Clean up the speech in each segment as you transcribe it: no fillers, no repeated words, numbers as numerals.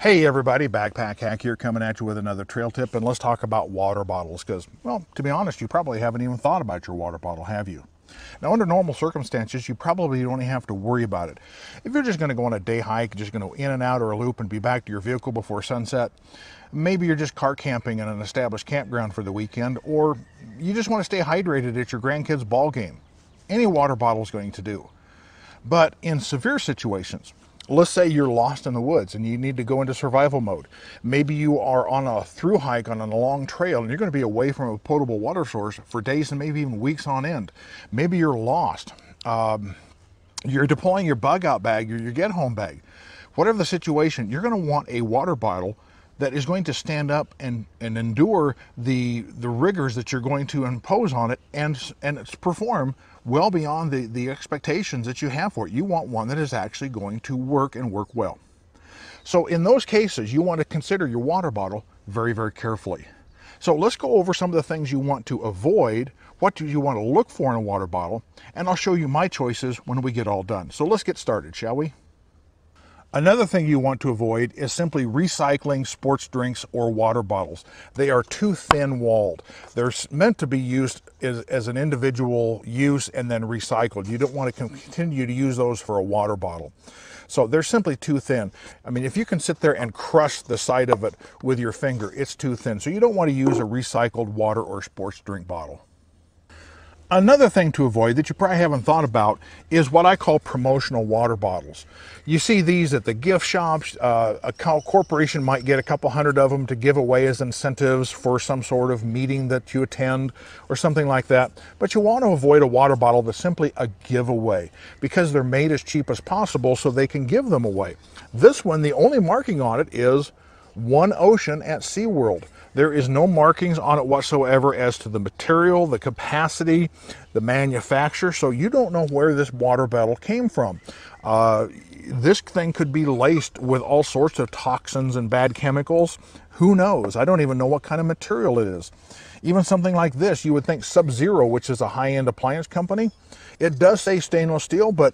Hey everybody, Backpack Hack here coming at you with another trail tip, and let's talk about water bottles because, well, to be honest, you probably haven't even thought about your water bottle, have you? Now, under normal circumstances, you probably don't even have to worry about it. If you're just going to go on a day hike, just going to in and out or a loop and be back to your vehicle before sunset, maybe you're just car camping in an established campground for the weekend, or you just want to stay hydrated at your grandkids' ball game, any water bottle is going to do. But in severe situations, let's say you're lost in the woods and you need to go into survival mode. Maybe you are on a through hike on a long trail and you're going to be away from a potable water source for days and maybe even weeks on end. Maybe you're lost. You're deploying your bug out bag or your get home bag. Whatever the situation, you're going to want a water bottle that is going to stand up and endure the rigors that you're going to impose on it and perform well beyond the expectations that you have for it. You want one that is actually going to work and work well. So in those cases, you want to consider your water bottle very, very carefully. So let's go over some of the things you want to avoid, what do you want to look for in a water bottle, and I'll show you my choices when we get all done. So let's get started, shall we? Another thing you want to avoid is simply recycling sports drinks or water bottles. They are too thin-walled. They're meant to be used as an individual use and then recycled. You don't want to continue to use those for a water bottle. So they're simply too thin. I mean, if you can sit there and crush the side of it with your finger, it's too thin. So you don't want to use a recycled water or sports drink bottle. Another thing to avoid that you probably haven't thought about is what I call promotional water bottles. You see these at the gift shops. A corporation might get a couple hundred of them to give away as incentives for some sort of meeting that you attend or something like that. But you want to avoid a water bottle that's simply a giveaway because they're made as cheap as possible so they can give them away. This one, the only marking on it is One Ocean at SeaWorld. There is no markings on it whatsoever as to the material, the capacity, the manufacturer, so you don't know where this water bottle came from. This thing could be laced with all sorts of toxins and bad chemicals. Who knows? I don't even know what kind of material it is. Even something like this, you would think Sub-Zero, which is a high-end appliance company, it does say stainless steel, but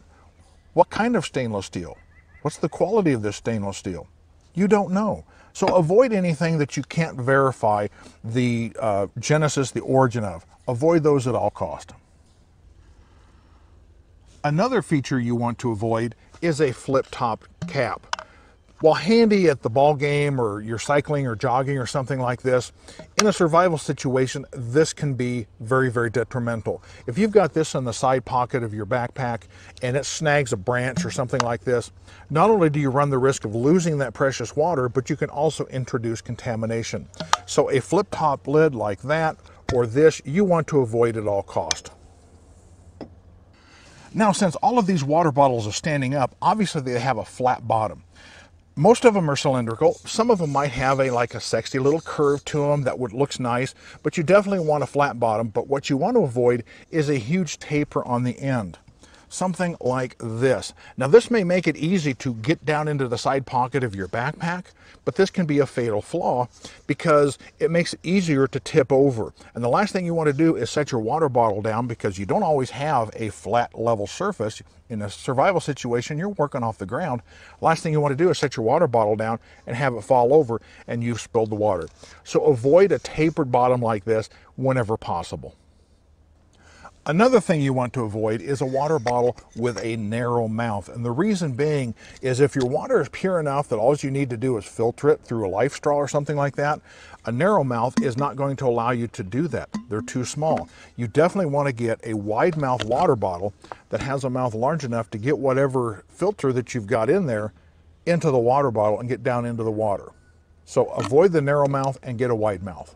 what kind of stainless steel? What's the quality of this stainless steel? You don't know. So avoid anything that you can't verify the genesis, the origin of. Avoid those at all cost. Another feature you want to avoid is a flip-top cap. While handy at the ball game or you're cycling or jogging or something like this, in a survival situation, this can be very, very detrimental. If you've got this in the side pocket of your backpack and it snags a branch or something like this, not only do you run the risk of losing that precious water, but you can also introduce contamination. So a flip-top lid like that or this, you want to avoid at all cost. Now, since all of these water bottles are standing up, obviously they have a flat bottom. Most of them are cylindrical. Some of them might have like a sexy little curve to them that looks nice, but you definitely want a flat bottom. But what you want to avoid is a huge taper on the end. Something like this. Now this may make it easy to get down into the side pocket of your backpack, but this can be a fatal flaw because it makes it easier to tip over. And the last thing you want to do is set your water bottle down because you don't always have a flat level surface. In a survival situation, you're working off the ground. Last thing you want to do is set your water bottle down and have it fall over and you've spilled the water. So avoid a tapered bottom like this whenever possible. Another thing you want to avoid is a water bottle with a narrow mouth. And the reason being is if your water is pure enough that all you need to do is filter it through a life straw or something like that, a narrow mouth is not going to allow you to do that. They're too small. You definitely want to get a wide mouth water bottle that has a mouth large enough to get whatever filter that you've got in there into the water bottle and get down into the water. So avoid the narrow mouth and get a wide mouth.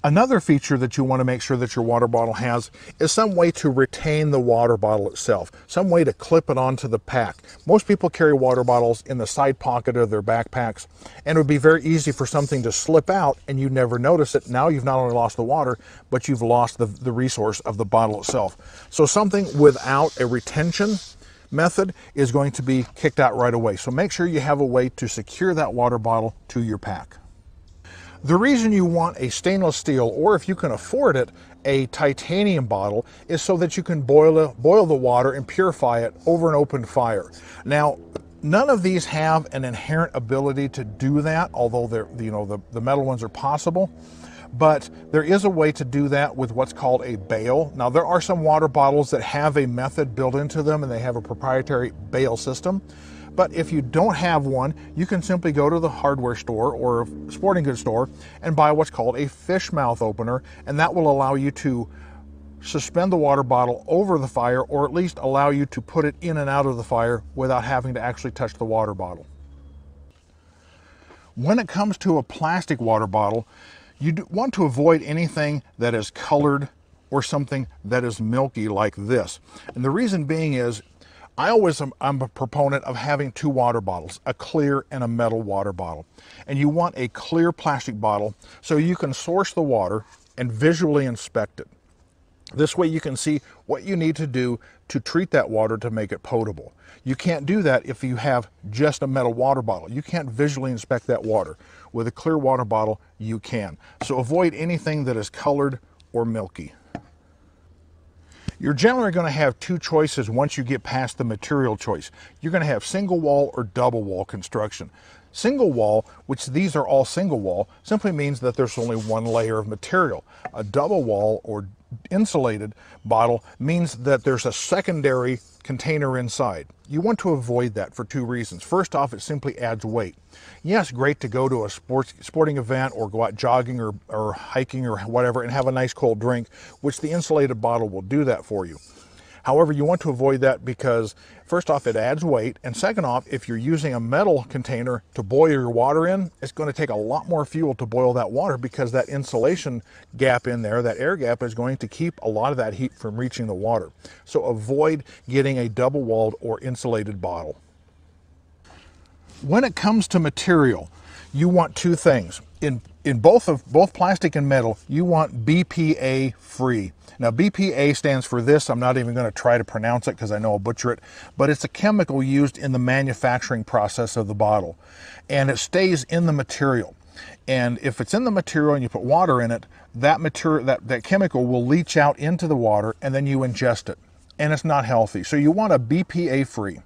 Another feature that you want to make sure that your water bottle has is some way to retain the water bottle itself, some way to clip it onto the pack. Most people carry water bottles in the side pocket of their backpacks, and it would be very easy for something to slip out and you never notice it. Now you've not only lost the water, but you've lost the resource of the bottle itself. So something without a retention method is going to be kicked out right away. So make sure you have a way to secure that water bottle to your pack. The reason you want a stainless steel, or if you can afford it, a titanium bottle, is so that you can boil the water and purify it over an open fire. Now, None of these have an inherent ability to do that, although the metal ones are possible. But there is a way to do that with what's called a bail. Now, there are some water bottles that have a method built into them, and they have a proprietary bail system. But if you don't have one, you can simply go to the hardware store or sporting goods store and buy what's called a fish mouth opener, and that will allow you to suspend the water bottle over the fire, or at least allow you to put it in and out of the fire without having to actually touch the water bottle. When it comes to a plastic water bottle, you want to avoid anything that is colored or something that is milky like this. And the reason being is, I'm a proponent of having two water bottles, a clear and a metal water bottle. And you want a clear plastic bottle so you can source the water and visually inspect it. This way you can see what you need to do to treat that water to make it potable. You can't do that if you have just a metal water bottle. You can't visually inspect that water. With a clear water bottle, you can. So avoid anything that is colored or milky. You're generally going to have two choices once you get past the material choice. You're going to have single wall or double wall construction. Single wall, which these are all single wall, simply means that there's only one layer of material. A double wall or insulated bottle means that there's a secondary container inside. You want to avoid that for two reasons. First off, it simply adds weight. Yes, great to go to a sporting event or go out jogging or hiking or whatever and have a nice cold drink, which the insulated bottle will do that for you. However, you want to avoid that because, first off, it adds weight, and second off, if you're using a metal container to boil your water in, it's going to take a lot more fuel to boil that water because that insulation gap in there, that air gap, is going to keep a lot of that heat from reaching the water. So avoid getting a double-walled or insulated bottle. When it comes to material, you want two things. In both plastic and metal, you want BPA free. Now, BPA stands for this. I'm not even going to try to pronounce it because I know I'll butcher it, but it's a chemical used in the manufacturing process of the bottle, and it stays in the material. And if it's in the material and you put water in it, that chemical will leach out into the water, and then you ingest it, and it's not healthy. So you want a BPA free.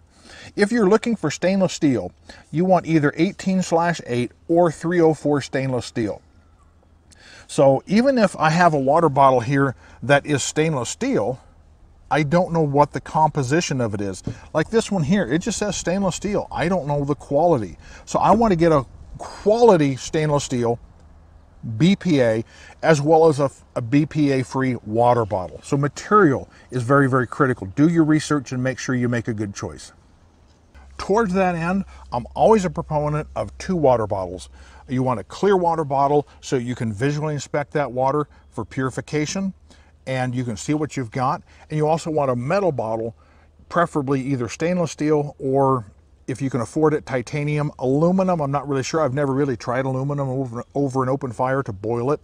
If you're looking for stainless steel, you want either 18/8 or 304 stainless steel. So even if I have a water bottle here that is stainless steel, I don't know what the composition of it is. Like this one here, it just says stainless steel. I don't know the quality. So I want to get a quality stainless steel, BPA, as well as a BPA-free water bottle. So material is very, very critical. Do your research and make sure you make a good choice. Towards that end, I'm always a proponent of two water bottles. You want a clear water bottle so you can visually inspect that water for purification and you can see what you've got. And you also want a metal bottle, preferably either stainless steel or, if you can afford it, titanium. Aluminum, I'm not really sure. I've never really tried aluminum over an open fire to boil it.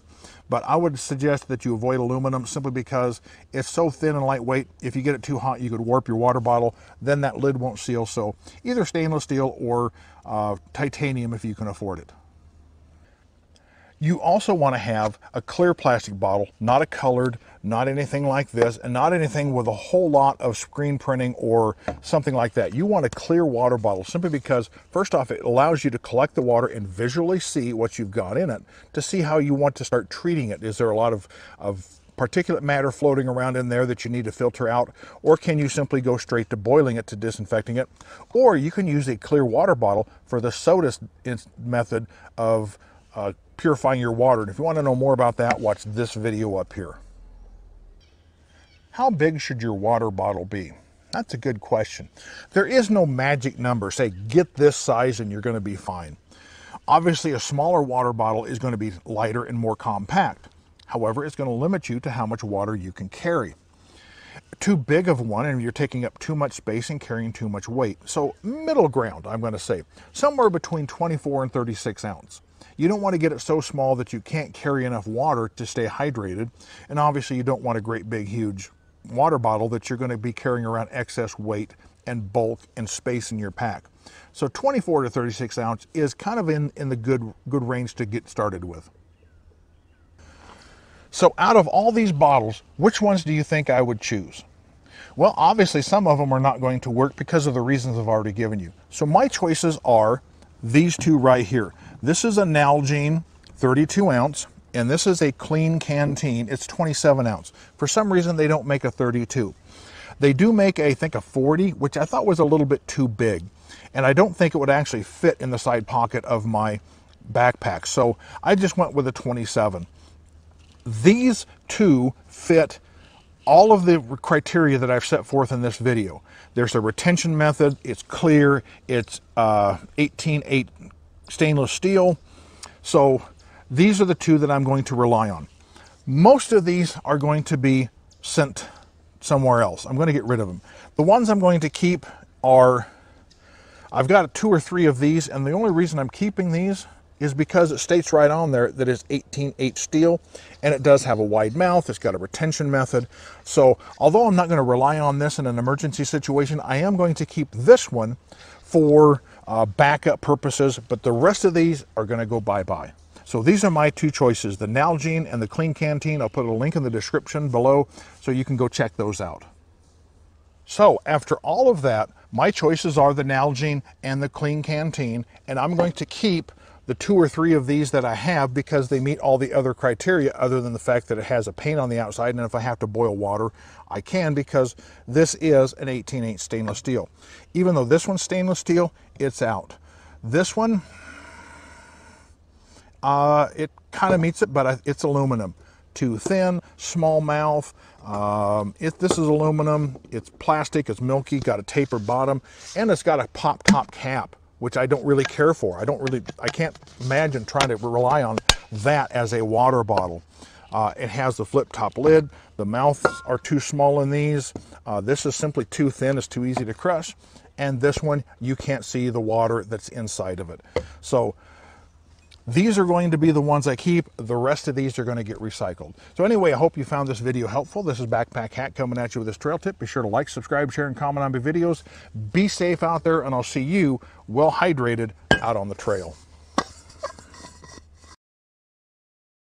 But I would suggest that you avoid aluminum simply because it's so thin and lightweight. If you get it too hot, you could warp your water bottle. Then that lid won't seal. So either stainless steel or titanium if you can afford it. You also want to have a clear plastic bottle, not a colored, not anything like this, and not anything with a whole lot of screen printing or something like that. You want a clear water bottle simply because, first off, it allows you to collect the water and visually see what you've got in it to see how you want to start treating it. Is there a lot of particulate matter floating around in there that you need to filter out, or can you simply go straight to boiling it, to disinfecting it? Or you can use a clear water bottle for the soda method of purifying your water. And if you want to know more about that, watch this video up here. How big should your water bottle be? That's a good question. There is no magic number. Say, get this size and you're going to be fine. Obviously, a smaller water bottle is going to be lighter and more compact. However, it's going to limit you to how much water you can carry. Too big of one and you're taking up too much space and carrying too much weight. So middle ground, I'm going to say, somewhere between 24 and 36 ounce. You don't want to get it so small that you can't carry enough water to stay hydrated. And obviously you don't want a great big huge water bottle that you're going to be carrying around excess weight and bulk and space in your pack. So 24 to 36 ounce is kind of in the good range to get started with. So out of all these bottles, which ones do you think I would choose? Well, obviously some of them are not going to work because of the reasons I've already given you. So my choices are these two right here. This is a Nalgene 32 ounce, and this is a Klean Kanteen. It's 27 ounce. For some reason, they don't make a 32. They do make, I think, a 40, which I thought was a little bit too big. And I don't think it would actually fit in the side pocket of my backpack. So I just went with a 27. These two fit all of the criteria that I've set forth in this video. There's a retention method, it's clear, it's 18/8 stainless steel. So these are the two that I'm going to rely on. Most of these are going to be sent somewhere else. I'm going to get rid of them. The ones I'm going to keep are, I've got 2 or 3 of these, and the only reason I'm keeping these is because it states right on there that it's 18/8 steel, and it does have a wide mouth. It's got a retention method. So although I'm not going to rely on this in an emergency situation, I am going to keep this one for backup purposes, but the rest of these are going to go bye-bye. So these are my 2 choices, the Nalgene and the Klean Kanteen. I'll put a link in the description below so you can go check those out. So after all of that, my choices are the Nalgene and the Klean Kanteen, and I'm going to keep the 2 or 3 of these that I have because they meet all the other criteria other than the fact that it has a paint on the outside, and if I have to boil water, I can because this is an 18/8 stainless steel. Even though this one's stainless steel, it's out. This one, it kind of meets it, but it's aluminum. Too thin, small mouth. This is aluminum, it's plastic, it's milky, got a tapered bottom, and it's got a pop top cap, which I don't really care for. I can't imagine trying to rely on that as a water bottle. It has the flip top lid. The mouths are too small in these. This is simply too thin, it's too easy to crush. And this one, you can't see the water that's inside of it. So these are going to be the ones I keep. The rest of these are going to get recycled. So anyway, I hope you found this video helpful. This is Backpack Hack coming at you with this trail tip. Be sure to like, subscribe, share, and comment on my videos. Be safe out there, and I'll see you well hydrated out on the trail.